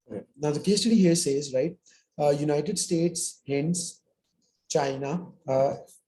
Right. Now, the case study here says, right, United States hints China,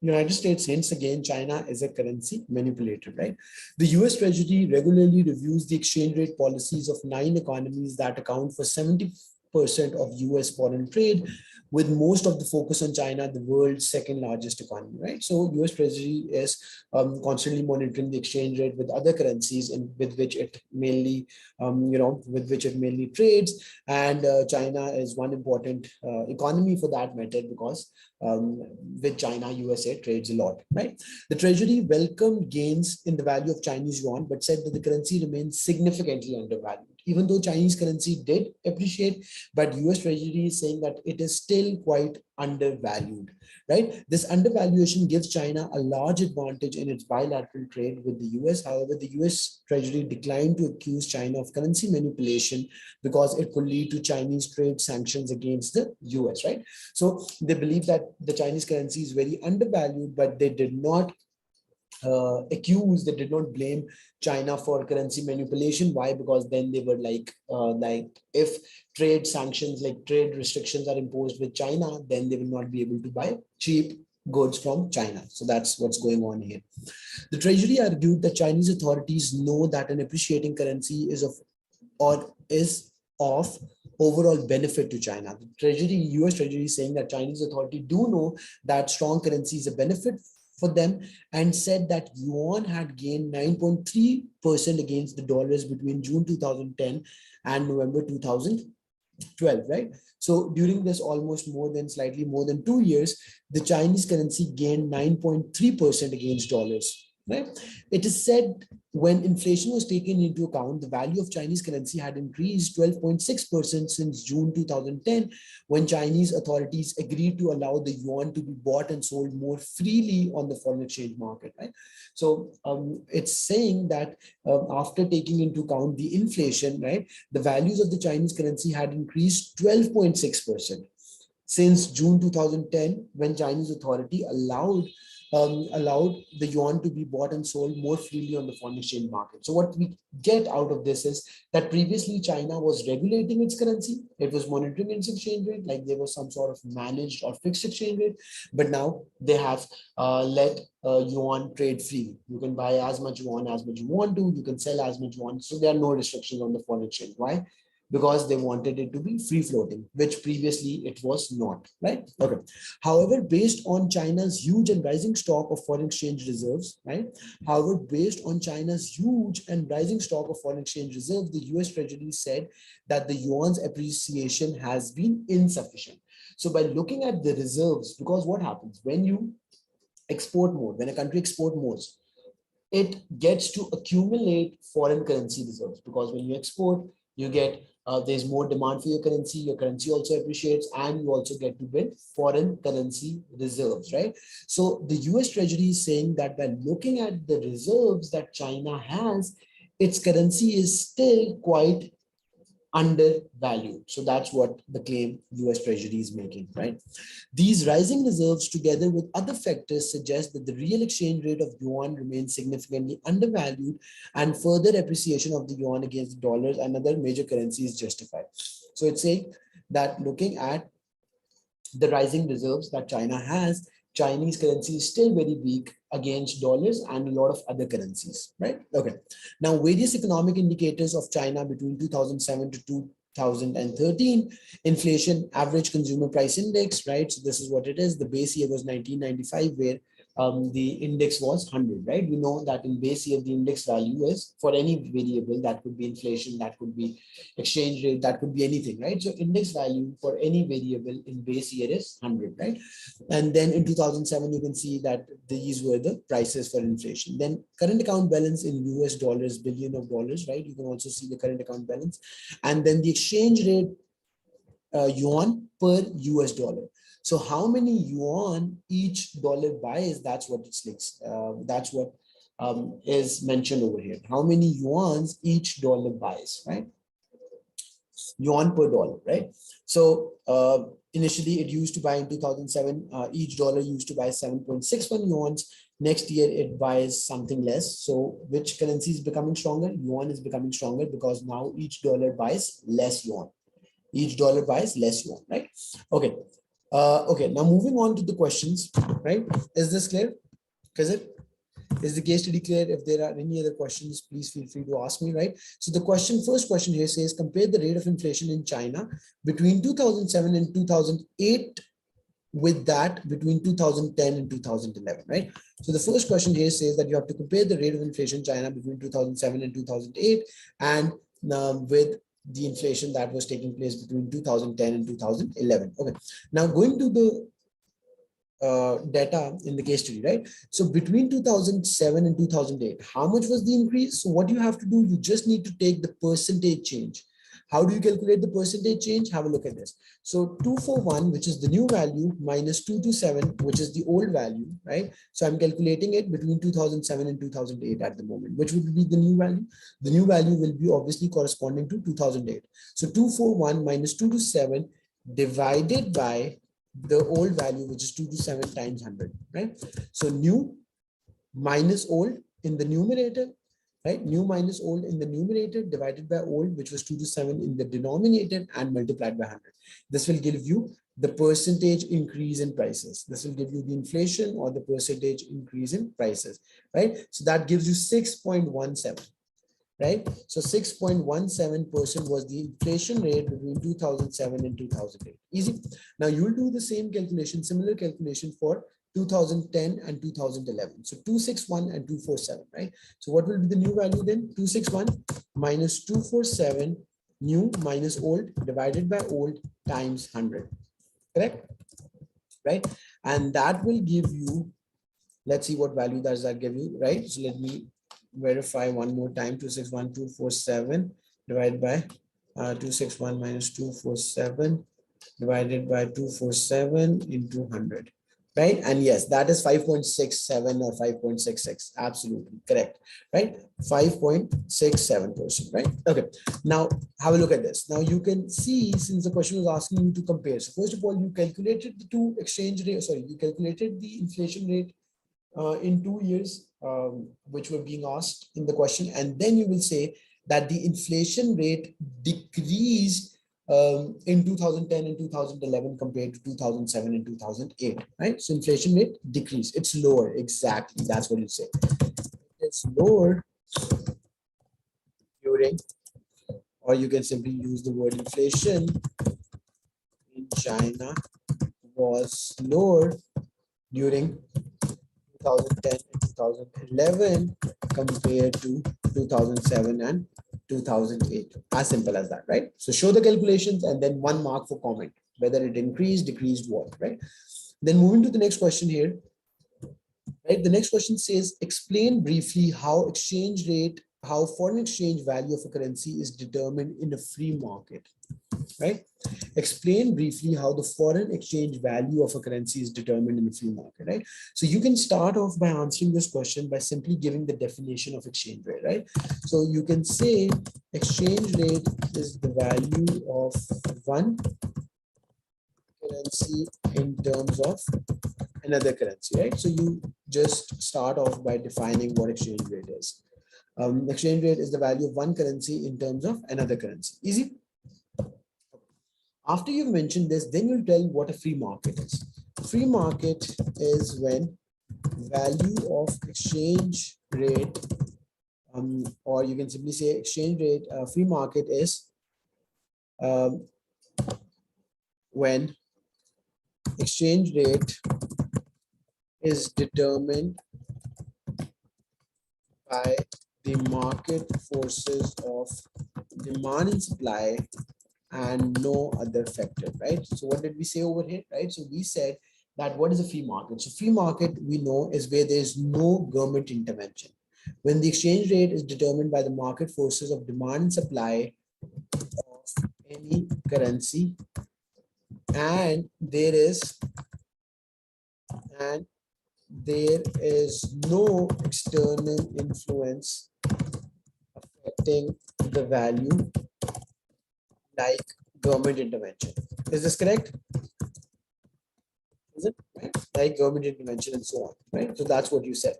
United States hints again China is a currency manipulator, right? The US Treasury regularly reviews the exchange rate policies of 9 economies that account for 70% of US foreign trade, with most of the focus on China, the world's second largest economy, right? So US Treasury is constantly monitoring the exchange rate with other currencies and with which it mainly, with which it mainly trades. And China is one important economy for that matter because with China, USA trades a lot, right? The Treasury welcomed gains in the value of Chinese yuan, but said that the currency remains significantly undervalued. Even though Chinese currency did appreciate, but US Treasury is saying that it is still quite undervalued, right? This undervaluation gives China a large advantage in its bilateral trade with the US. However, the US Treasury declined to accuse China of currency manipulation because it could lead to Chinese trade sanctions against the US, right? So they believe that the Chinese currency is very undervalued, but they did not they did not blame China for currency manipulation. Why? Because then they were like if trade sanctions, like trade restrictions are imposed with China, then they will not be able to buy cheap goods from China. So that's what's going on here. The Treasury argued that Chinese authorities know that an appreciating currency is of overall benefit to China. The Treasury, US Treasury is saying that Chinese authority do know that strong currency is a benefit for them, and said that yuan had gained 9.3% against the dollars between June 2010 and November 2012, right? So during this slightly more than 2 years, the Chinese currency gained 9.3% against dollars, right? It is said when inflation was taken into account, the value of Chinese currency had increased 12.6% since June 2010, when Chinese authorities agreed to allow the yuan to be bought and sold more freely on the foreign exchange market, right? So it's saying that after taking into account the inflation, right, the values of the Chinese currency had increased 12.6% since June 2010, when Chinese authority allowed the yuan to be bought and sold more freely on the foreign exchange market. So what we get out of this is that previously China was regulating its currency. It was monitoring its exchange rate, like there was some sort of managed or fixed exchange rate. But now they have let yuan trade freely. You can buy as much yuan as much you want to. You can sell as much you want. So there are no restrictions on the foreign exchange. Why? Because they wanted it to be free floating, which previously it was not, right? Okay. However, based on China's huge and rising stock of foreign exchange reserves, right? However, based on China's huge and rising stock of foreign exchange reserves, the US Treasury said that the yuan's appreciation has been insufficient. So by looking at the reserves, because what happens when you export more, when a country export more, it gets to accumulate foreign currency reserves, because when you export, you get there's more demand for your currency also appreciates, and you also get to build foreign currency reserves, right? So the US Treasury is saying that by looking at the reserves that China has, its currency is still quite undervalued. So that's what the claim US Treasury is making, right? These rising reserves, together with other factors, suggest that the real exchange rate of yuan remains significantly undervalued, and further appreciation of the yuan against dollars and other major currencies is justified. So it's saying that looking at the rising reserves that China has, Chinese currency is still very weak against dollars and a lot of other currencies, right? Okay. Now, various economic indicators of China between 2007 to 2013, inflation, average consumer price index, right? So this is what it is. The base year was 1995, where the index was 100, right? We know that in base year, the index value is for any variable, that could be inflation, that could be exchange rate, that could be anything, right? So index value for any variable in base year is 100, right? And then in 2007, you can see that these were the prices for inflation. Then current account balance in US dollars, billion of dollars, right? You can also see the current account balance. And then the exchange rate yuan per US dollar. So how many yuan each dollar buys, that's what it's like. That's what is mentioned over here. How many yuans each dollar buys, right? Yuan per dollar, right? So initially it used to buy in 2007, each dollar used to buy 7.61 yuans. Next year it buys something less. So which currency is becoming stronger? Yuan is becoming stronger because now each dollar buys less yuan. Each dollar buys less yuan, right? Okay. Okay, now moving on to the questions, right? Is this clear? Is the case study clear? If there are any other questions, please feel free to ask me, right? So the first question here says, compare the rate of inflation in China between 2007 and 2008 with that between 2010 and 2011, right? So the first question here says that you have to compare the rate of inflation in China between 2007 and 2008 and with the inflation that was taking place between 2010 and 2011. Okay, now going to the data in the case study, right? So between 2007 and 2008, how much was the increase? So what you have to do, you just need to take the percentage change. How do you calculate the percentage change? Have a look at this. So 241, which is the new value, minus 227, which is the old value, right? So I'm calculating it between 2007 and 2008 at the moment. Which would be the new value? The new value will be obviously corresponding to 2008. So 241 minus 227 divided by the old value, which is 227 times 100, right? So new minus old in the numerator, right? New minus old in the numerator divided by old, which was 227 in the denominator, and multiplied by 100. This will give you the percentage increase in prices. This will give you the inflation or the percentage increase in prices, right? So that gives you 6.17. Right? So 6.17% was the inflation rate between 2007 and 2008. Easy. Now you'll do the same calculation, similar calculation for 2010 and 2011. So 261 and 247, right? So what will be the new value then? 261 minus 247 new minus old divided by old times 100, correct? Right? And that will give you, let's see what value does that give you, right? So let me verify one more time. 261,247 divided by 261 minus 247 divided by 247 into 100, right? And yes, that is 5.67 or 5.66. Absolutely correct, right? 5.67%, right? Okay, now have a look at this. Now you can see, since the question was asking you to compare, so first of all, you calculated the two exchange rate, sorry, you calculated the inflation rate in 2 years, which were being asked in the question, and then you will say that the inflation rate decreased in 2010 and 2011 compared to 2007 and 2008, right? So inflation rate decreased, it's lower, exactly, that's what you say. It's lower during, or you can simply use the word inflation in China was lower during 2010 and 2011 compared to 2007 and 2008. As simple as that, right? So show the calculations and then 1 mark for comment, whether it increased, decreased, what, right? Then moving to the next question here, right? The next question says, explain briefly how exchange rate, how foreign exchange value of a currency is determined in a free market, right? Explain briefly how the foreign exchange value of a currency is determined in the free market, right? So you can start off by answering this question by simply giving the definition of exchange rate, right? So you can say exchange rate is the value of one currency in terms of another currency, right? So you just start off by defining what exchange rate is. Exchange rate is the value of one currency in terms of another currency. Easy. After you've mentioned this, then you'll tell what a free market is. Free market is when value of exchange rate, or you can simply say exchange rate, free market is when exchange rate is determined by the market forces of demand and supply and no other factor, right? So what did we say over here, right? So we said that what is a free market? So free market, we know, is where there's no government intervention. When the exchange rate is determined by the market forces of demand and supply of any currency, and there is no external influence affecting the value like government intervention. Is this correct? Is it right? Like government intervention and so on, right? So that's what you said.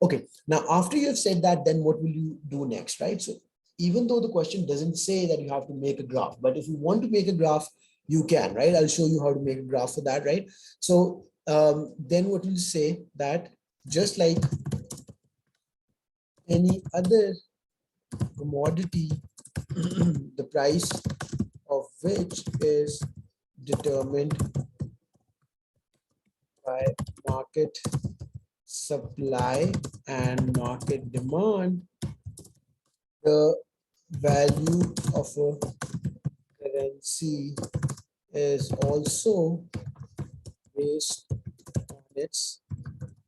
Okay, now after you have said that, then what will you do next, right? So even though the question doesn't say that you have to make a graph, but if you want to make a graph, you can, right? I'll show you how to make a graph for that, right? So then what we'll say that just like any other commodity, the price of which is determined by market supply and market demand, the value of a currency is also based on its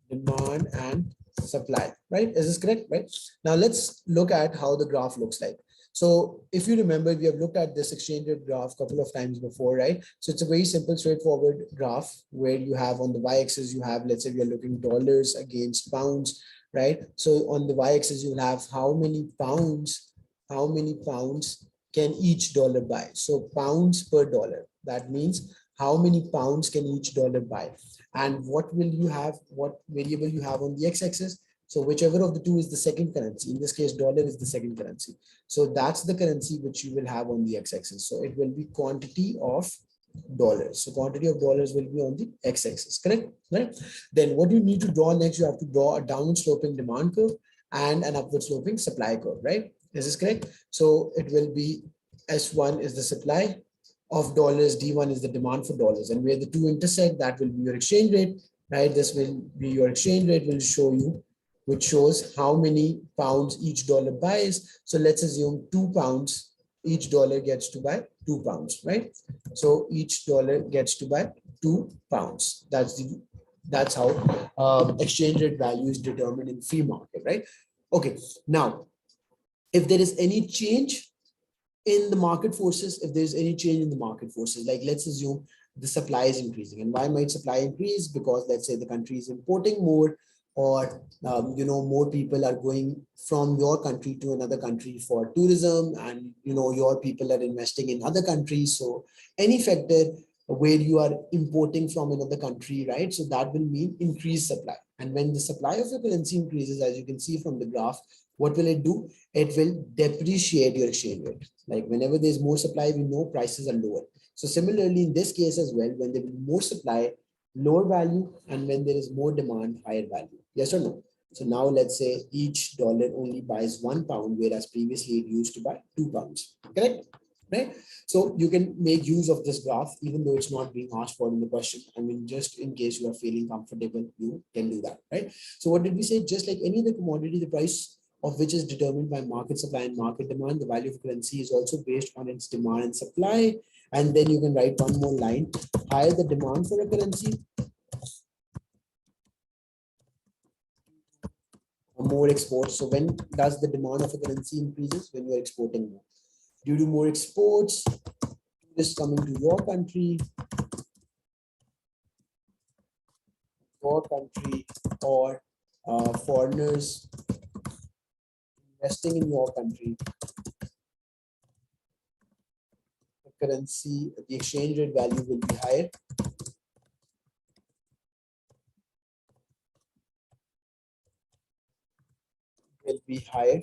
demand and supply, right? Is this correct, right? Now let's look at how the graph looks like. So if you remember, we have looked at this exchange rate graph a couple of times before, right? So it's a very simple, straightforward graph where you have on the y-axis, you have, let's say we are looking dollars against pounds, right? So on the y-axis, you'll have how many pounds can each dollar buy? So pounds per dollar. That means how many pounds can each dollar buy? And what will you have, what variable you have on the x-axis? So whichever of the two is the second currency. In this case, dollar is the second currency. So that's the currency which you will have on the x-axis. So it will be quantity of dollars. So quantity of dollars will be on the x-axis, correct? Right? Then what you need to draw next, you have to draw a downward sloping demand curve and an upward sloping supply curve, right? Is this correct? So it will be S1 is the supply of dollars, D1 is the demand for dollars, and where the two intersect, that will be your exchange rate, right? This will be your exchange rate, will show you, which shows how many pounds each dollar buys. So let's assume 2 pounds, each dollar gets to buy 2 pounds, right? So each dollar gets to buy 2 pounds. That's how exchange rate value is determined in free market, right? Okay, now if there is any change in the market forces, if there's any change in the market forces, like let's assume the supply is increasing. And why might supply increase? Because let's say the country is importing more, or more people are going from your country to another country for tourism, and your people are investing in other countries. So any factor where you are importing from another country, right? So that will mean increased supply. And when the supply of your currency increases, as you can see from the graph, what will it do? It will depreciate your exchange rate. Like whenever there's more supply, we know prices are lower. So similarly, in this case as well, when there is more supply, lower value, and when there is more demand, higher value. Yes or no? So now let's say each dollar only buys 1 pound, whereas previously it used to buy 2 pounds. Correct? Right? So you can make use of this graph, even though it's not being asked for in the question. I mean, just in case you are feeling comfortable, you can do that, right? So what did we say? Just like any other commodity, the price of which is determined by market supply and market demand, the value of currency is also based on its demand and supply. And then you can write one more line: higher the demand for a currency, more exports. So when does the demand of a currency increases? When you are exporting more. Due to more exports, tourists coming to your country, or foreigners investing in your country, the currency, the exchange rate value will be higher.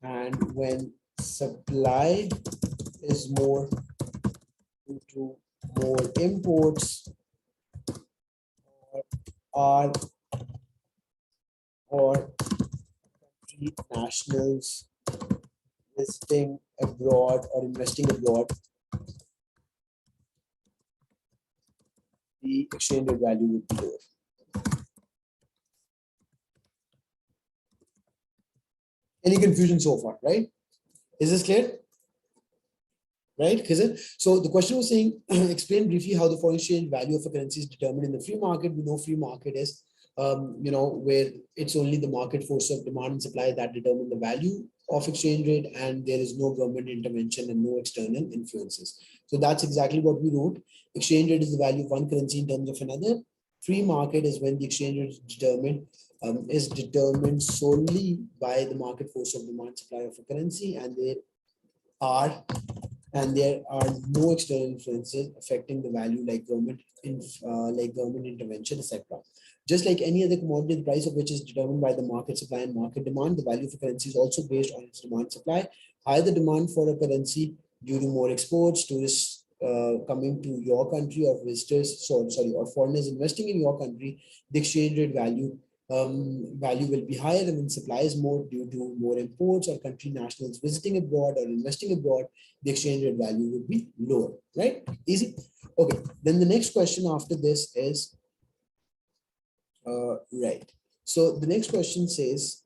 And when supply is more due to more imports, or country nationals visiting abroad or investing abroad, the exchange rate value would be lower. Any confusion so far, right? Is this clear? Right, Khizr? So the question was saying, explain briefly how the foreign exchange value of a currency is determined in the free market. We know free market is, where it's only the market force of demand and supply that determine the value of exchange rate, and there is no government intervention and no external influences. So that's exactly what we wrote. Exchange rate is the value of one currency in terms of another. Free market is when the exchange rate is determined solely by the market force of demand and supply of a currency, and are there are no external influences affecting the value, like government intervention, etc. Just like any other commodity, the price of which is determined by the market supply and market demand, the value of a currency is also based on its demand supply. higher the demand for a currency due to more exports, tourists coming to your country, or visitors, sorry, or foreigners investing in your country, the exchange rate value will be higher, and when supply is more due to more imports or country nationals visiting abroad or investing abroad, the exchange rate value would be lower, right? Easy. Okay, then the next question after this is, right. So the next question says,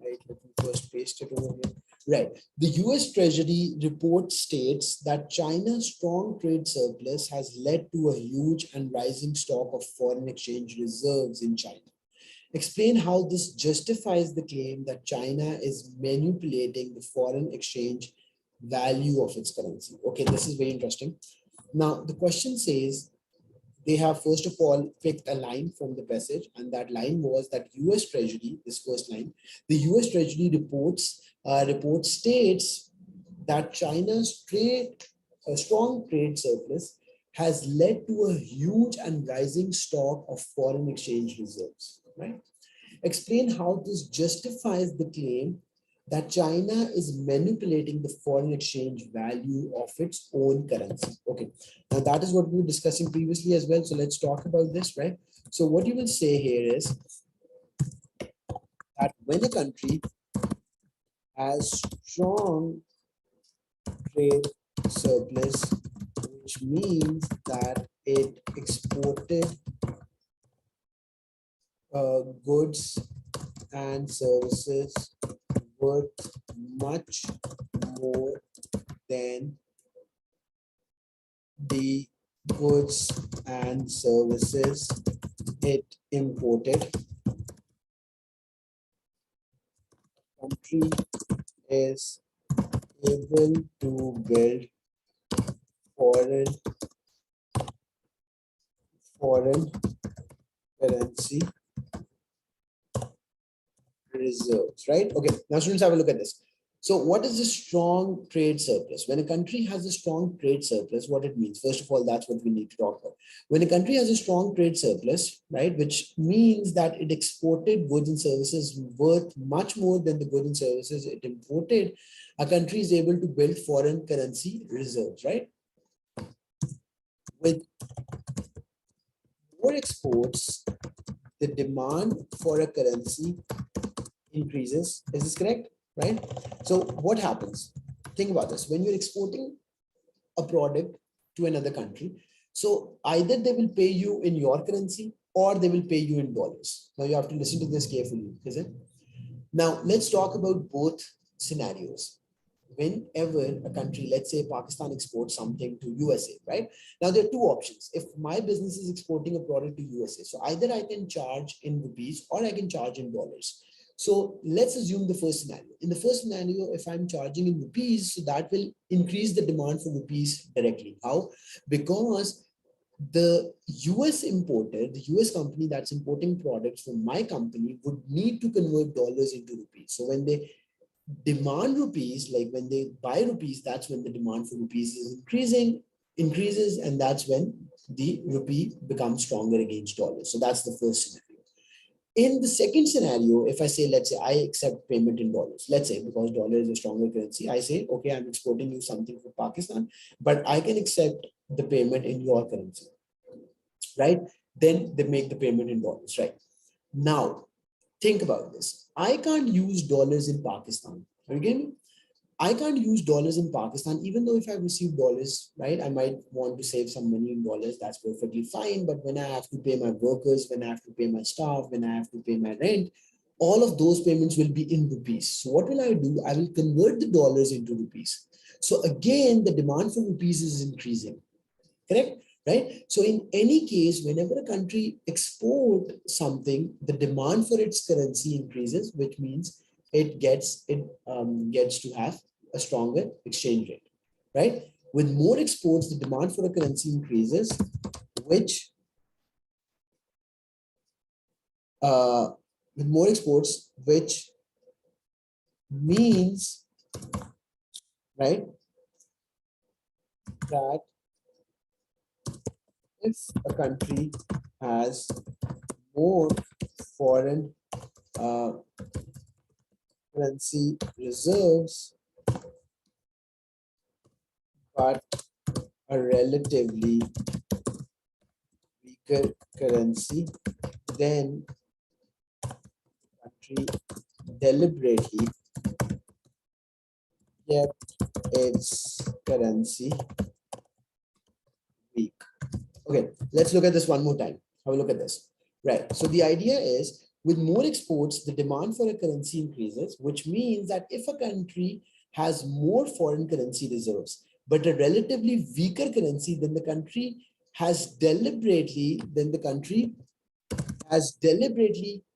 right, let me first paste it over here. Right. The US Treasury report states that China's strong trade surplus has led to a huge and rising stock of foreign exchange reserves in China. Explain how this justifies the claim that China is manipulating the foreign exchange value of its currency. Okay, this is very interesting. Now, the question says, they have first of all picked a line from the passage, and that line was that US Treasury, this first line, the US Treasury report states that China's strong trade surplus has led to a huge and rising stock of foreign exchange reserves, right? Explain how this justifies the claim that China is manipulating the foreign exchange value of its own currency. Okay, now that is what we were discussing previously as well. So let's talk about this, right? So what you will say here is that when a country has strong trade surplus, which means that it exported goods and services worth much more than the goods and services it imported. Country is able to build foreign currency reserves, right? Okay, now students, have a look at this. So what is a strong trade surplus? When a country has a strong trade surplus, what it means? First of all, that's what we need to talk about. When a country has a strong trade surplus, right, which means that it exported goods and services worth much more than the goods and services it imported, a country is able to build foreign currency reserves, right? With more exports, the demand for a currency increases. Is this correct? Right? So what happens? Think about this. When you're exporting a product to another country, so either they will pay you in your currency or they will pay you in dollars. Now you have to listen to this carefully, is it? Now let's talk about both scenarios. Whenever a country, let's say Pakistan, exports something to USA, right? Now there are two options. If my business is exporting a product to USA, so either I can charge in rupees or I can charge in dollars. So let's assume the first scenario. In the first scenario, if I'm charging in rupees, so that will increase the demand for rupees directly. How? Because the US importer, the US company that's importing products from my company would need to convert dollars into rupees. So when they demand rupees, like when they buy rupees, that's when the demand for rupees is increases, and that's when the rupee becomes stronger against dollars. So that's the first scenario. In the second scenario, if I say, let's say I accept payment in dollars, let's say because dollar is a stronger currency, I say, okay, I'm exporting you something for Pakistan, but I can accept the payment in your currency, right? Then they make the payment in dollars, right? Now, think about this. I can't use dollars in Pakistan. Again, I can't use dollars in Pakistan, even though if I receive dollars, right? I might want to save some money in dollars. That's perfectly fine. But when I have to pay my workers, when I have to pay my staff, when I have to pay my rent, all of those payments will be in rupees. So what will I do? I will convert the dollars into rupees. So again, the demand for rupees is increasing, correct? Right? So in any case, whenever a country export something, the demand for its currency increases, which means it gets to have a stronger exchange rate, right? With more exports, the demand for a currency increases, which with more exports, which means, right, that if a country has more foreign currency reserves, but a relatively weaker currency, then country deliberately kept its currency weak. Okay, let's look at this one more time. Have a look at this. Right. So the idea is with more exports, the demand for a currency increases, which means that if a country has more foreign currency reserves, but a relatively weaker currency, then the country has deliberately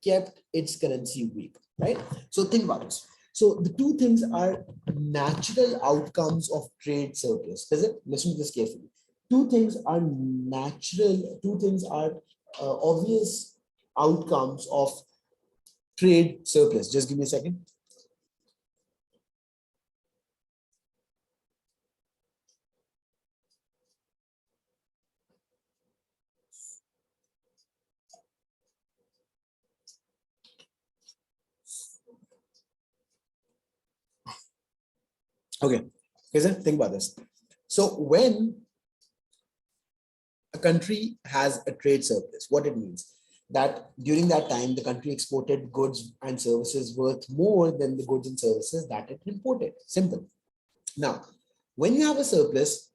kept its currency weak, right? So think about this. So the two things are natural outcomes of trade surplus. Does it? Listen to this carefully. Two things are natural, two things are obvious outcomes of trade surplus. Just give me a second. Okay, think about this. So when a country has a trade surplus, what it means that during that time, the country exported goods and services worth more than the goods and services that it imported. Simple. Now, when you have a surplus,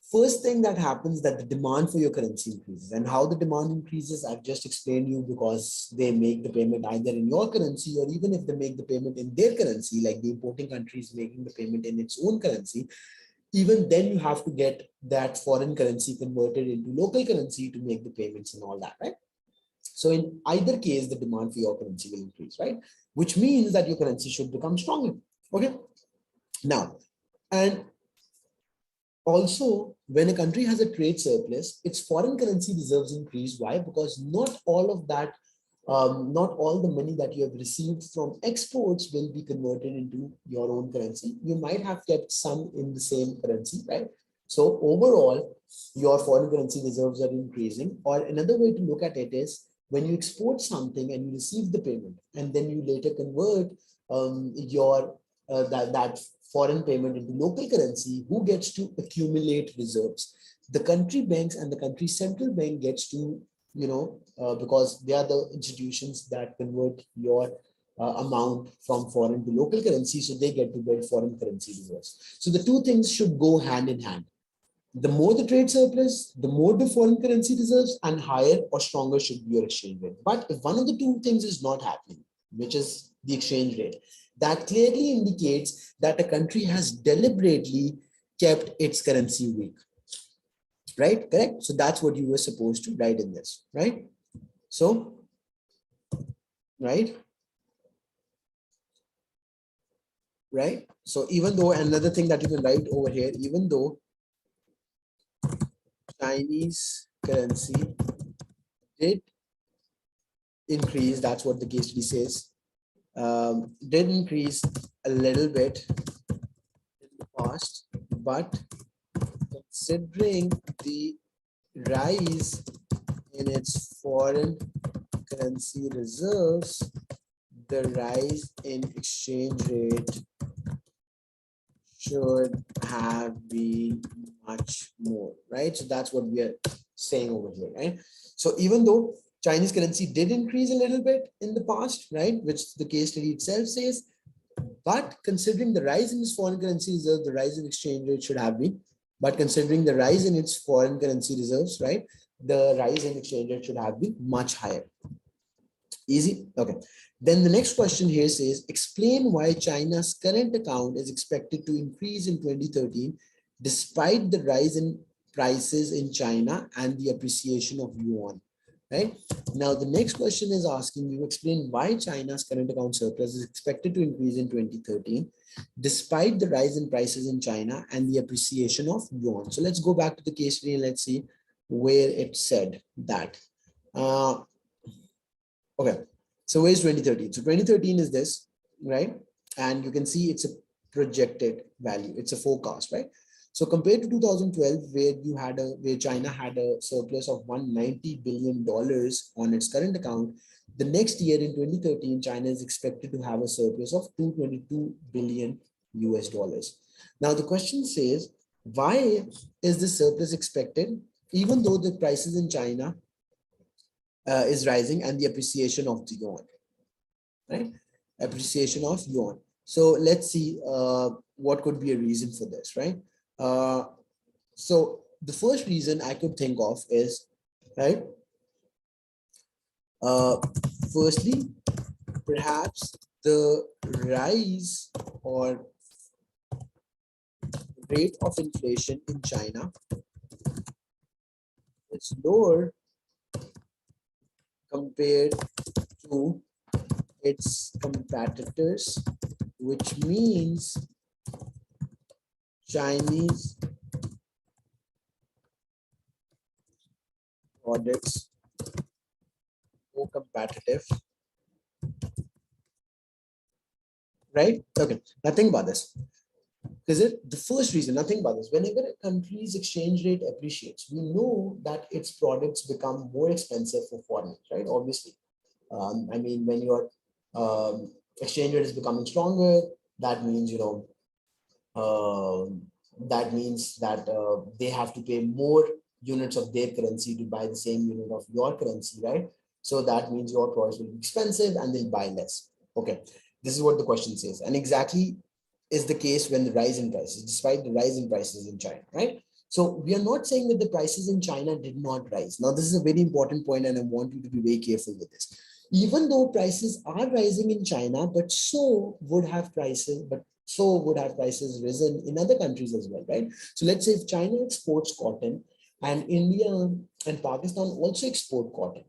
first thing that happens that the demand for your currency increases. And how the demand increases, I've just explained you, because they make the payment either in your currency, or even if they make the payment in their currency, like the importing country is making the payment in its own currency, even then you have to get that foreign currency converted into local currency to make the payments and all that, right? So in either case, the demand for your currency will increase, right? Which means that your currency should become stronger. Okay. Now, and also, when a country has a trade surplus, its foreign currency reserves increase. Why? Because not all of that, not all the money that you have received from exports will be converted into your own currency. You might have kept some in the same currency, right? So overall, your foreign currency reserves are increasing. Or another way to look at it is when you export something and you receive the payment, and then you later convert your that foreign payment into local currency, who gets to accumulate reserves? The country banks and the country central bank gets to, because they are the institutions that convert your amount from foreign to local currency, so they get to build foreign currency reserves. So the two things should go hand in hand. The more the trade surplus, the more the foreign currency reserves, and higher or stronger should be your exchange rate. But if one of the two things is not happening, which is the exchange rate, that clearly indicates that a country has deliberately kept its currency weak. Right? Correct? So that's what you were supposed to write in this, right? So, right? Right? So even though, another thing that you can write over here, even though Chinese currency did increase, that's what the case study says, did increase a little bit in the past, but considering the rise in its foreign currency reserves, the rise in exchange rate should have been much more, right? So that's what we are saying over here, right? So even though Chinese currency did increase a little bit in the past, right, which the case study itself says, but considering the rise in its foreign currency reserve, the rise in exchange rate should have been, but considering the rise in its foreign currency reserves, right, the rise in exchange rate should have been much higher. Easy? Okay. Then the next question here says, explain why China's current account is expected to increase in 2013 despite the rise in prices in China and the appreciation of yuan. Right? Now, the next question is asking you explain why China's current account surplus is expected to increase in 2013 despite the rise in prices in China and the appreciation of yuan. So let's go back to the case study and let's see where it said that. Okay, so where's 2013? So 2013 is this, right? And you can see it's a projected value. It's a forecast, right? So compared to 2012, where China had a surplus of $190 billion on its current account, the next year in 2013, China is expected to have a surplus of 222 billion US dollars. Now the question says, why is the surplus expected, even though the prices in China is rising and the appreciation of the yuan, right? Appreciation of yuan. So let's see what could be a reason for this, right? So the first reason I could think of is, right? Firstly, perhaps the rise or rate of inflation in China is lower compared to its competitors, which means Chinese products more competitive, right? Okay, now think about this. Is it the first reason? Nothing about this. Whenever a country's exchange rate appreciates, we know that its products become more expensive for foreigners, right? Obviously. I mean, when your exchange rate is becoming stronger, that means, that means that they have to pay more units of their currency to buy the same unit of your currency, right? So that means your products will be expensive and they'll buy less. Okay, this is what the question says. And exactly is the case when the rise in prices, despite the rise in prices in China, right? So we are not saying that the prices in China did not rise. Now, this is a very important point, and I want you to be very careful with this. Even though prices are rising in China, but so would have prices risen in other countries as well, right? So let's say if China exports cotton and India and Pakistan also export cotton.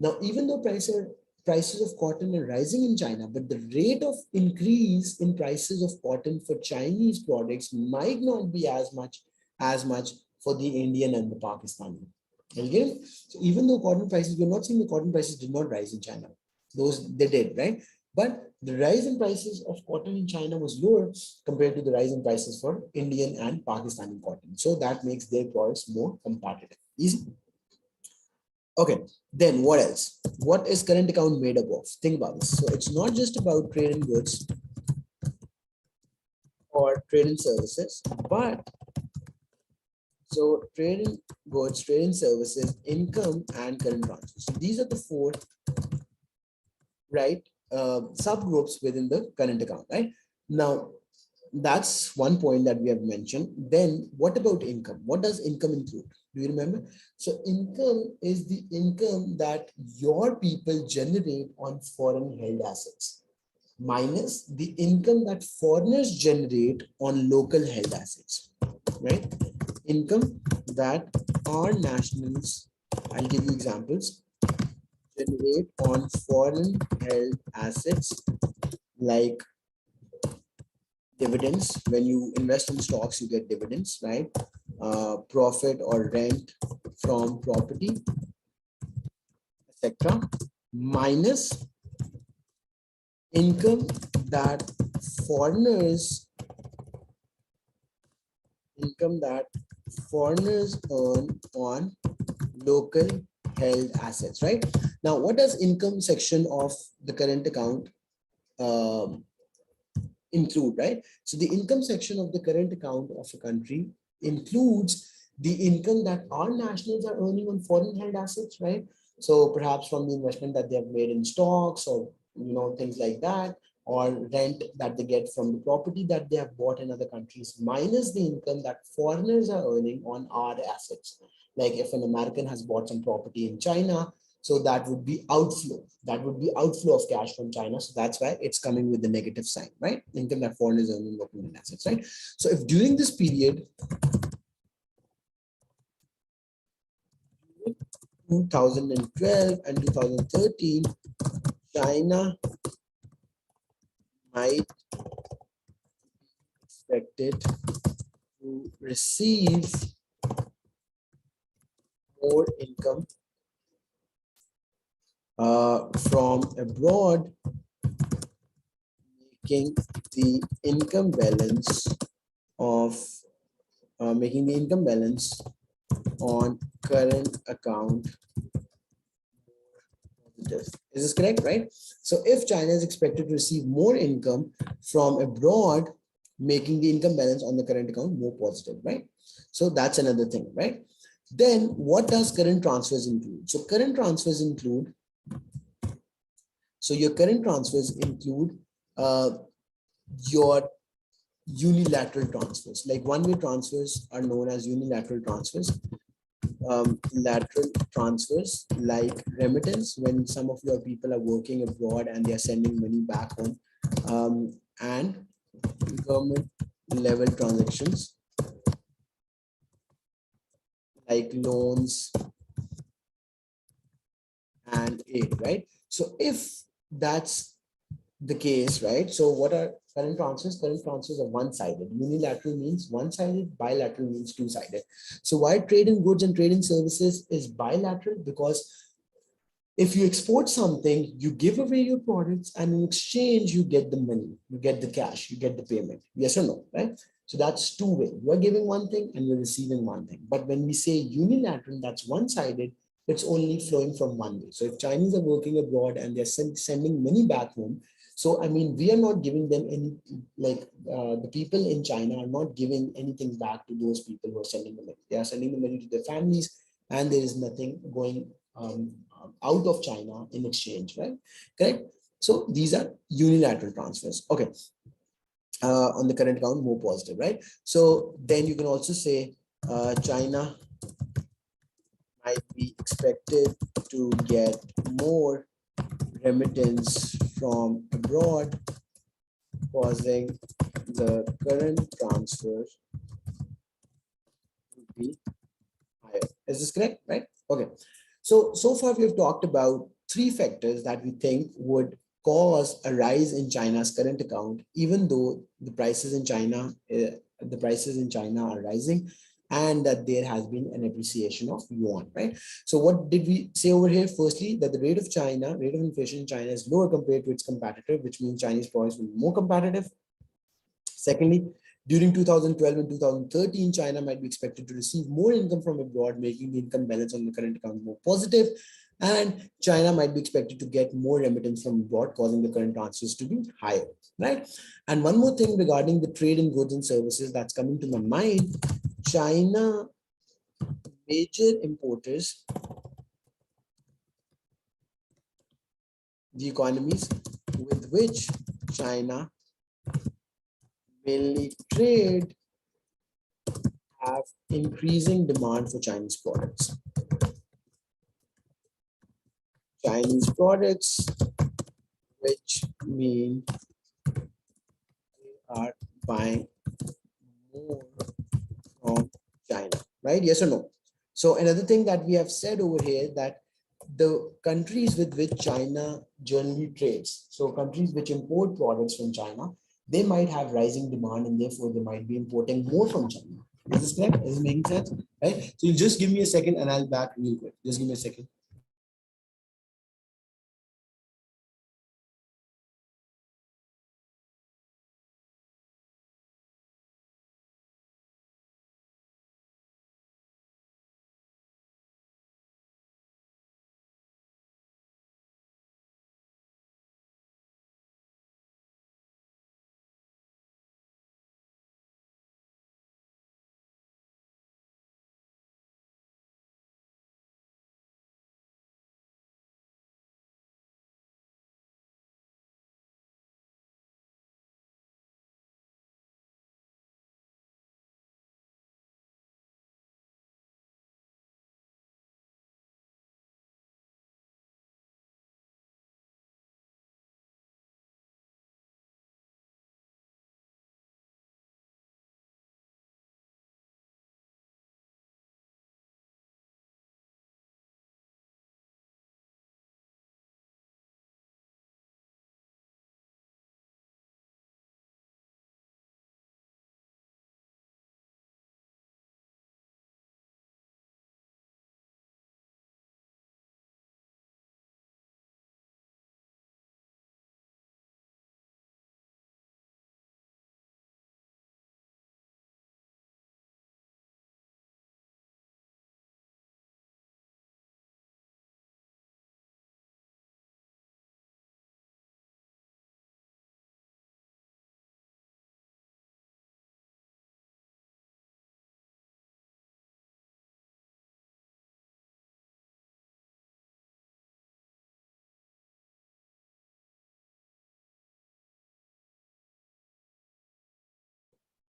Now, even though prices of cotton are rising in China, but the rate of increase in prices of cotton for Chinese products might not be as much for the Indian and the Pakistani. Again, so even though cotton prices, we're not saying the cotton prices did not rise in China. Those they did, right? But the rise in prices of cotton in China was lower compared to the rise in prices for Indian and Pakistani cotton. So that makes their products more competitive. Easy. Okay, then what else? What is current account made up of? Think about this. So it's not just about trade in goods or trade in services, but so trade in goods, trade in services, income, and current transfers. So these are the four, right, subgroups within the current account, right? Now, that's one point that we have mentioned. Then what about income? What does income include? Do you remember? So income is the income that your people generate on foreign held assets minus the income that foreigners generate on local held assets, right? Income that our nationals, I'll give you examples, generate on foreign held assets like dividends. When you invest in stocks, you get dividends, right? Profit or rent from property, etc. Minus income that foreigners earn on local held assets, right? Now, what does income section of the current account include, right? So the income section of the current account of a country includes the income that our nationals are earning on foreign held assets, right? So perhaps from the investment that they have made in stocks or things like that, or rent that they get from the property that they have bought in other countries, minus the income that foreigners are earning on our assets. Like if an American has bought some property in China, so that would be outflow. That would be outflow of cash from China. So that's why it's coming with the negative sign, right? Income that foreigners earn in local assets, right? So if during this period, 2012 and 2013, China might be expected to receive more income from abroad, making the income balance of making the income balance on current account positive. Is this correct, right? So if China is expected to receive more income from abroad, making the income balance on the current account more positive, right? So that's another thing, right? Then what does current transfers include? So current transfers include, so your current transfers include uh, your unilateral transfers. Like one-way transfers are known as unilateral transfers. Lateral transfers like remittance, when some of your people are working abroad and they are sending money back home, and government level transactions like loans and aid, right? So if that's the case, right? So what are current transfers? Current transfers are one-sided. Unilateral means one-sided, bilateral means two-sided. So why trade in goods and trade in services is bilateral? Because if you export something, you give away your products, and in exchange, you get the money, you get the cash, you get the payment. Yes or no, right? So that's two-way. You're giving one thing and you're receiving one thing. But when we say unilateral, that's one-sided, it's only flowing from one way. So if Chinese are working abroad and they're sending money back home, so I mean, we are not giving them any, like the people in China are not giving anything back to those people who are sending the money. They are sending the money to their families, and there is nothing going out of China in exchange, right? Correct. So these are unilateral transfers. Okay. On the current account, more positive, right? So then you can also say China might be expected to get more remittance from abroad, causing the current transfer to be higher. Is this correct? Right? Okay. So far we have talked about three factors that we think would cause a rise in China's current account, even though the prices in China are rising, and that there has been an appreciation of yuan, right? So what did we say over here? Firstly, that the rate of inflation in China is lower compared to its competitor, which means Chinese products will be more competitive. Secondly, during 2012 and 2013, China might be expected to receive more income from abroad, making the income balance on the current account more positive. And China might be expected to get more remittance from abroad, causing the current transfers to be higher, right? And one more thing regarding the trade in goods and services that's coming to my mind, China major importers, the economies with which China mainly trade have increasing demand for Chinese products. Chinese products, which mean they are buying more from China, right? Yes or no? So another thing that we have said over here, that the countries with which China generally trades, so countries which import products from China, they might have rising demand and therefore they might be importing more from China. Is this correct? Is it making sense? Right? So you just give me a second and I'll back real quick. Just give me a second.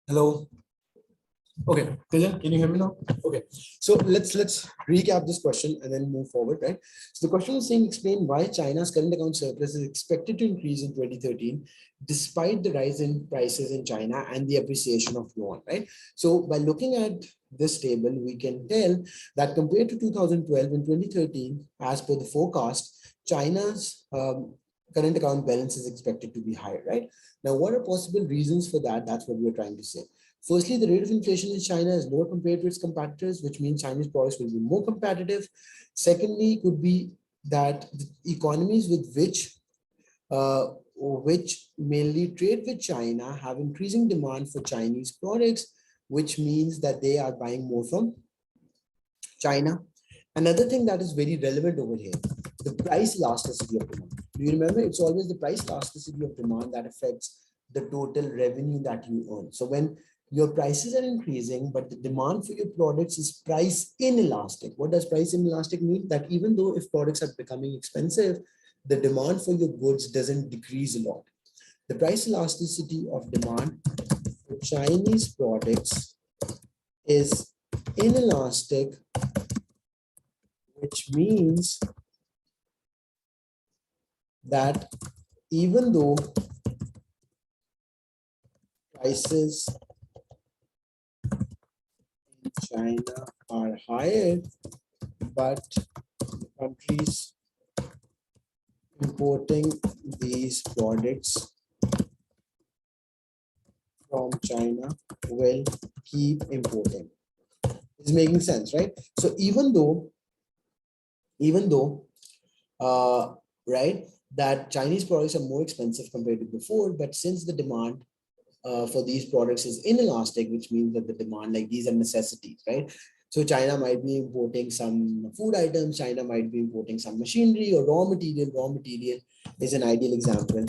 Hello. Okay, Teja, can you hear me now? Okay, so let's recap this question and then move forward, right? So the question is saying explain why China's current account surplus is expected to increase in 2013 despite the rise in prices in China and the appreciation of yuan, right? So by looking at this table, we can tell that compared to 2012 and 2013, as per the forecast, China's current account balance is expected to be higher, right? Now, what are possible reasons for that? That's what we're trying to say. Firstly, the rate of inflation in China is lower compared to its competitors, which means Chinese products will be more competitive. Secondly, could be that the economies with which mainly trade with China have increasing demand for Chinese products, which means that they are buying more from China. Another thing that is very relevant over here, the price elasticity of demand. Do you remember? It's always the price elasticity of demand that affects the total revenue that you earn. So when your prices are increasing, but the demand for your products is price inelastic. What does price inelastic mean? That even though if products are becoming expensive, the demand for your goods doesn't decrease a lot. The price elasticity of demand for Chinese products is inelastic, which means that even though prices in China are higher, but countries importing these products from China will keep importing. It's making sense, right? So even though right, that Chinese products are more expensive compared to before, but since the demand for these products is inelastic, which means that the demand, like these are necessities, right? So China might be importing some food items, China might be importing some machinery or raw material. Raw material is an ideal example,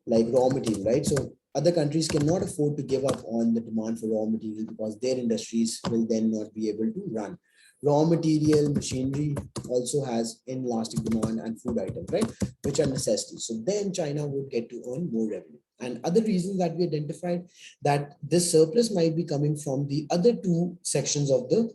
like raw material, right? So other countries cannot afford to give up on the demand for raw material because their industries will then not be able to run. Raw material, machinery also has inelastic demand, and food items, right? Which are necessities. So then China would get to earn more revenue. And other reasons that we identified, that this surplus might be coming from the other two sections of the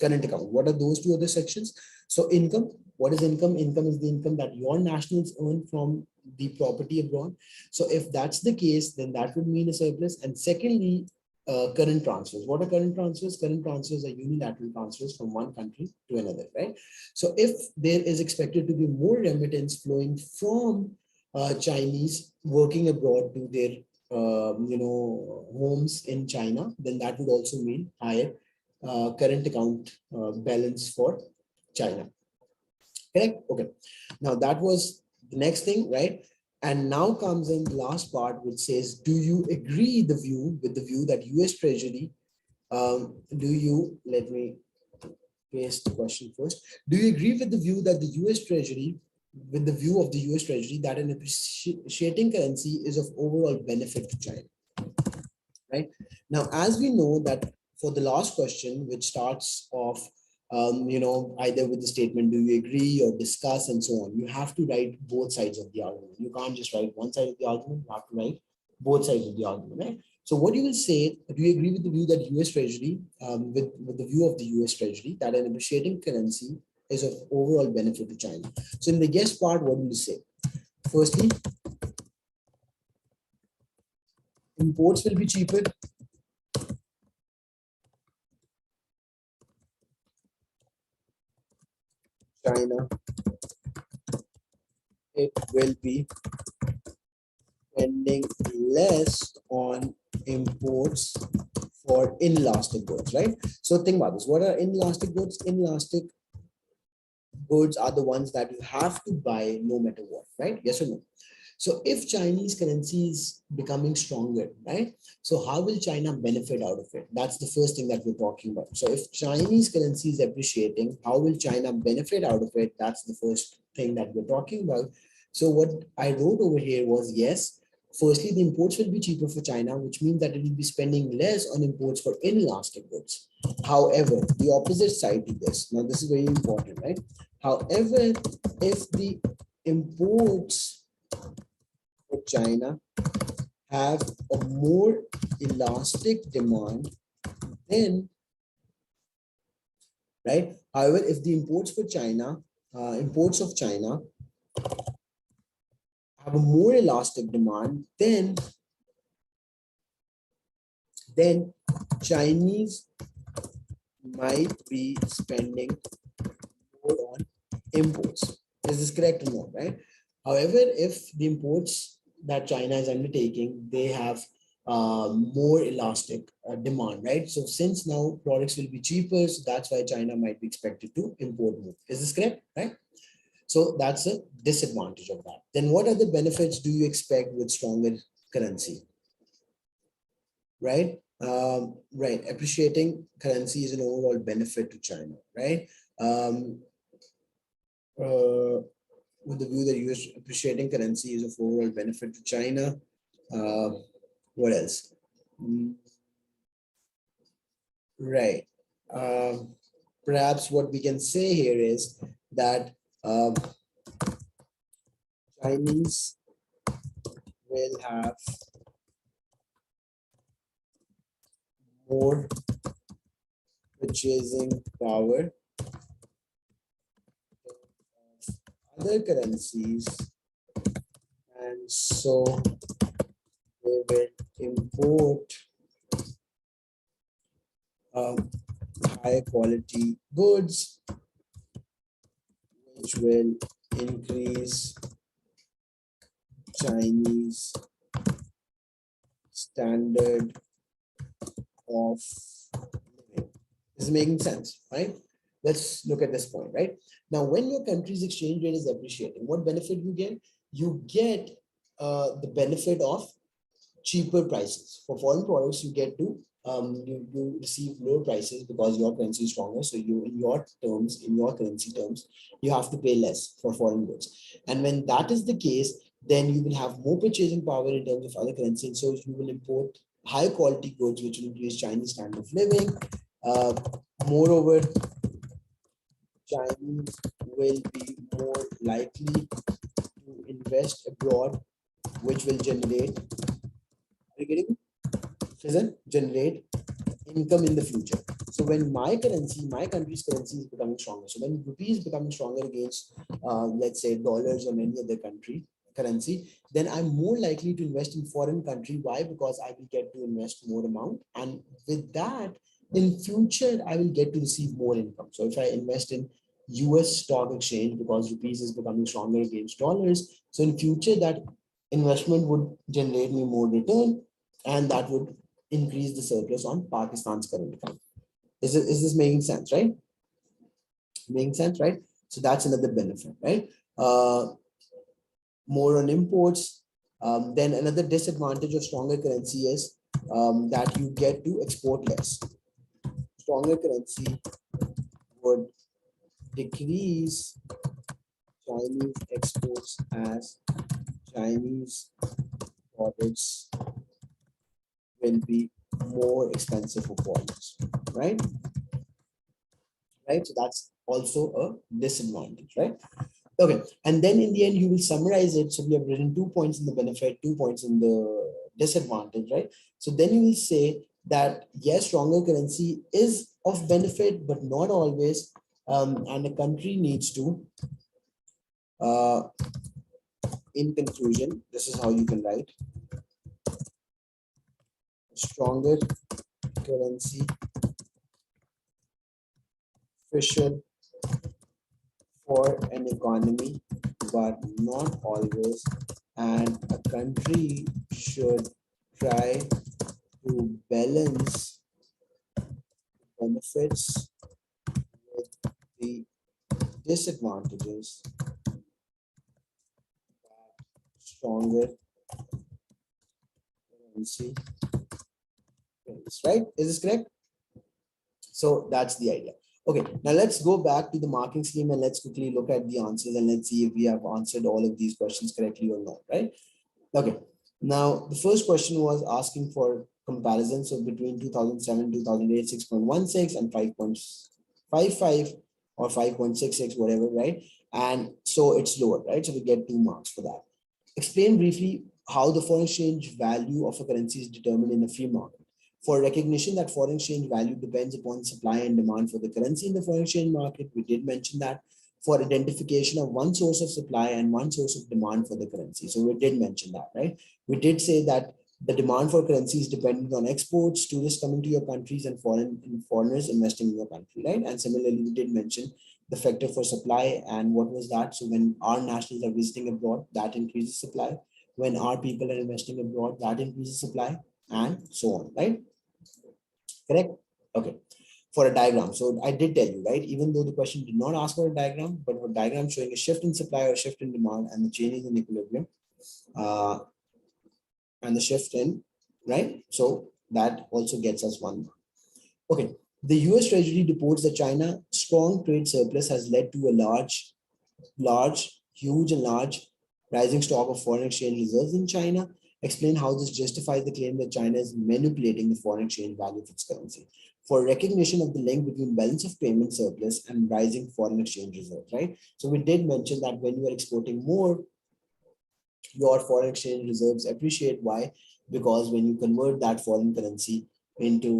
current account. What are those two other sections? So income. What is income? Income is the income that your nationals earn from the property abroad. So if that's the case, then that would mean a surplus. And secondly, current transfers. What are current transfers? Current transfers are unilateral transfers from one country to another, right? So if there is expected to be more remittance flowing from Chinese working abroad to their homes in China, then that would also mean higher current account balance for China. Correct? Okay. Now that was the next thing, right? And now comes in the last part, which says, do you agree with the view that US Treasury, let me paste the question first. Do you agree with the view that the US Treasury, with the view of the US Treasury, that an appreciating currency is of overall benefit to China? Right? Now, as we know that for the last question, which starts off, either with the statement, do you agree or discuss and so on, you have to write both sides of the argument. You can't just write one side of the argument, you have to write both sides of the argument, right? So what you will say, do you agree with the view that US Treasury, with the view of the US Treasury, that an appreciating currency is of overall benefit to China? So in the yes part, what will you say? Firstly, imports will be cheaper. China, it will be spending less on imports for inelastic goods, right? So think about this. What are inelastic goods? Inelastic goods are the ones that you have to buy no matter what, right? Yes or no? So if Chinese currency is becoming stronger, right? So how will China benefit out of it? That's the first thing that we're talking about. So if Chinese currency is appreciating, how will China benefit out of it? That's the first thing that we're talking about. So what I wrote over here was, yes, firstly, the imports will be cheaper for China, which means that it will be spending less on imports for inelastic goods. However, the opposite side to this, now this is very important, right? However, if the imports for China have a more elastic demand, then, right? However, if the imports for China, imports of China have a more elastic demand, then Chinese might be spending more on imports. Is this correct or not, right? However, if the imports that China is undertaking, they have more elastic demand, right? So since now products will be cheaper, so that's why China might be expected to import more. Is this correct, right? So that's a disadvantage of that. Then what other benefits do you expect with stronger currency? Right? Right. Appreciating currency is an overall benefit to China, right? With the view that US appreciating currency is of overall benefit to China. What else? Right. Perhaps what we can say here is that Chinese will have more purchasing power of other currencies, and so they will import high quality goods, which will increase Chinese standard of living. This is making sense, right? Let's look at this point, right? Now, when your country's exchange rate is appreciating, what benefit you get? You get the benefit of cheaper prices. For foreign products, you get to you receive lower prices because your currency is stronger. So you, in your terms, in your currency terms, you have to pay less for foreign goods. And when that is the case, then you will have more purchasing power in terms of other currencies. So you will import high quality goods, which will increase Chinese standard of living. Moreover, Chinese will be more likely to invest abroad, which will generate, are you getting me? Generate income in the future. So when my currency, my country's currency is becoming stronger. So when rupee is becoming stronger against, let's say, dollars or any other currency, then I'm more likely to invest in foreign country. Why? Because I will get to invest more amount, and with that, in future, I will get to receive more income. So if I invest in US stock exchange, because rupees is becoming stronger against dollars, so in future that investment would generate me more return, and that would increase the surplus on Pakistan's current account. Is this making sense, right? Making sense, right? So that's another benefit, right? More on imports. Then another disadvantage of stronger currency is that you get to export less. Stronger currency would decrease Chinese exports as Chinese products will be more expensive for foreigners, right? Right. So that's also a disadvantage, right? Okay. And then in the end, you will summarize it. So we have written 2 points in the benefit, 2 points in the disadvantage, right? So then you will say that yes, stronger currency is of benefit, but not always. And a country needs to, in conclusion, this is how you can write: stronger currency crucial for an economy, but not always. And a country should try to balance benefits with the disadvantages that stronger currency brings, right? Is this correct? So that's the idea. Okay, now let's go back to the marking scheme and let's quickly look at the answers and let's see if we have answered all of these questions correctly or not, right? Okay, now the first question was asking for comparison. So between 2007, 2008, 6.16 and 5.55 or 5.66, whatever, right? And so it's lower, right? So we get 2 marks for that. Explain briefly how the foreign exchange value of a currency is determined in a free market. For recognition that foreign exchange value depends upon supply and demand for the currency in the foreign exchange market, we did mention that. For identification of one source of supply and one source of demand for the currency. So we did mention that, right? We did say that the demand for currency is dependent on exports, tourists coming to your countries, and foreigners investing in your country, right? And similarly, we did mention the factor for supply, and what was that? So when our nationals are visiting abroad, that increases supply. When our people are investing abroad, that increases supply, and so on, right? Correct? Okay. For a diagram. So I did tell you, right? Even though the question did not ask for a diagram, but a diagram showing a shift in supply or a shift in demand and the changes in equilibrium and the shift in, right? So that also gets us 1 mark. Okay. The US Treasury reports that China's strong trade surplus has led to a huge and large rising stock of foreign exchange reserves in China. Explain how this justifies the claim that China is manipulating the foreign exchange value of its currency. For recognition of the link between balance of payment surplus and rising foreign exchange reserves, right? So we did mention that when you are exporting more, your foreign exchange reserves appreciate. Why? Because when you convert that foreign currency into,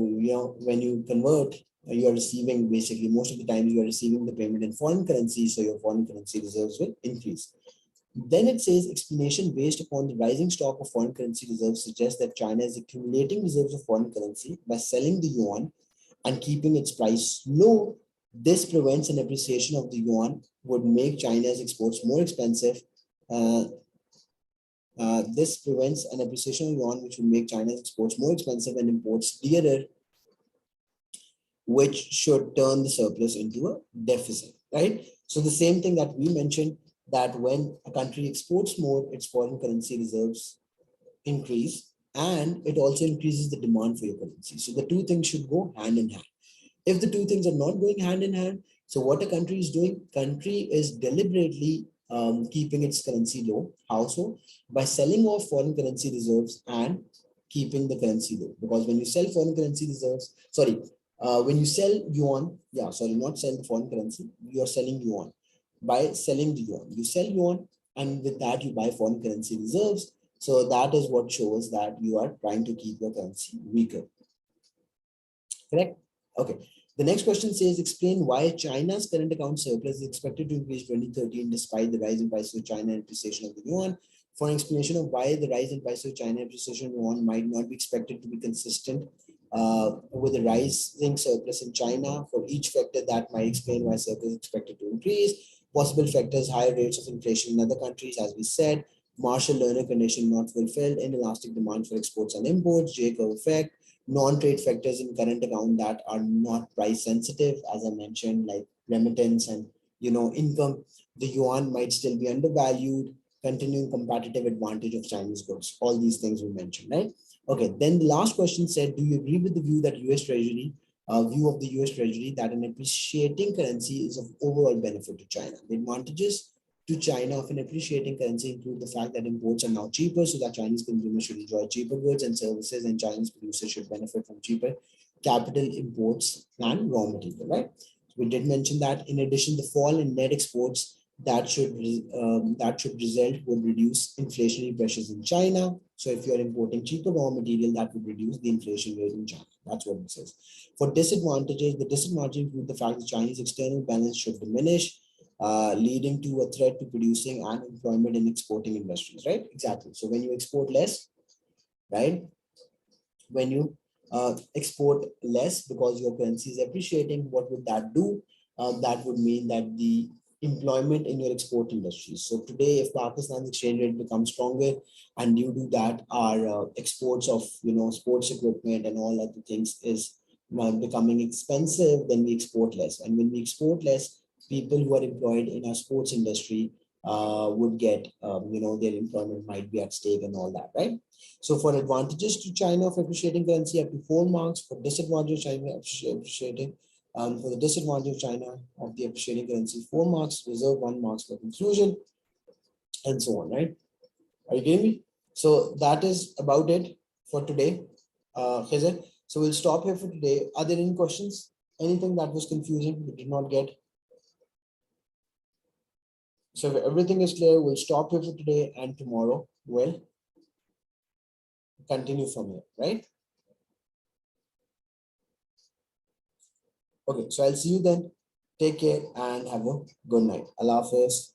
when you convert, you are receiving, basically most of the time you are receiving the payment in foreign currency, so your foreign currency reserves will increase. Then it says explanation based upon the rising stock of foreign currency reserves suggests that China is accumulating reserves of foreign currency by selling the yuan and keeping its price low. This prevents an appreciation of the yuan, would make China's exports more expensive. This prevents an appreciation of yuan, which would make China's exports more expensive and imports dearer, which should turn the surplus into a deficit, right? So the same thing that we mentioned, that when a country exports more, its foreign currency reserves increase, and it also increases the demand for your currency. So the two things should go hand in hand. If the two things are not going hand in hand, so what a country is doing, country is deliberately keeping its currency low. How so? By selling off foreign currency reserves and keeping the currency low. Because when you sell foreign currency reserves, when you sell yuan, not sell the foreign currency, you are selling yuan. By selling the yuan, you sell yuan, and with that you buy foreign currency reserves. So that is what shows that you are trying to keep your currency weaker. Correct? Okay. The next question says, explain why China's current account surplus is expected to increase 2013 despite the rise in prices of China and appreciation of the yuan. For an explanation of why the rise in prices of China and appreciation of the yuan might not be expected to be consistent with the rising surplus in China, for each factor that might explain why surplus is expected to increase. Possible factors: higher rates of inflation in other countries, as we said, Marshall-Lerner condition not fulfilled, inelastic demand for exports and imports, J-curve effect, non-trade factors in current account that are not price sensitive, as I mentioned, like remittance and income. The yuan might still be undervalued, continuing competitive advantage of Chinese goods. All these things we mentioned, right? Okay, then the last question said, do you agree with the view that view of the US Treasury that an appreciating currency is of overall benefit to China? The advantages to China of an appreciating currency include the fact that imports are now cheaper, so that Chinese consumers should enjoy cheaper goods and services, and Chinese producers should benefit from cheaper capital imports and raw material, right? We did mention that. In addition, the fall in net exports that should result would reduce inflationary pressures in China. So if you're importing cheaper raw material, that would reduce the inflation rate in China. That's what it says. For disadvantages, the disadvantages include the fact that Chinese external balance should diminish, leading to a threat to producing and employment in exporting industries, right? Exactly. So when you export less, right? When you export less because your currency is appreciating, what would that do? That would mean that the employment in your export industries. So today, if Pakistan's exchange rate becomes stronger, and due to that, our exports of sports equipment and all other things is becoming expensive, then we export less. And when we export less, people who are employed in our sports industry would get, their employment might be at stake and all that, right? So for advantages to China of appreciating currency, up to 4 marks. For disadvantage China appreciating, for the disadvantage of China of the appreciating currency, 4 marks, reserve 1 marks for conclusion, and so on, right? Are you getting me? So that is about it for today, Khizr. So we'll stop here for today. Are there any questions? Anything that was confusing we did not get? So if everything is clear, we'll stop here for today, and tomorrow, well, continue from here, right? Okay, so I'll see you then. Take care and have a good night. Allah Hafiz.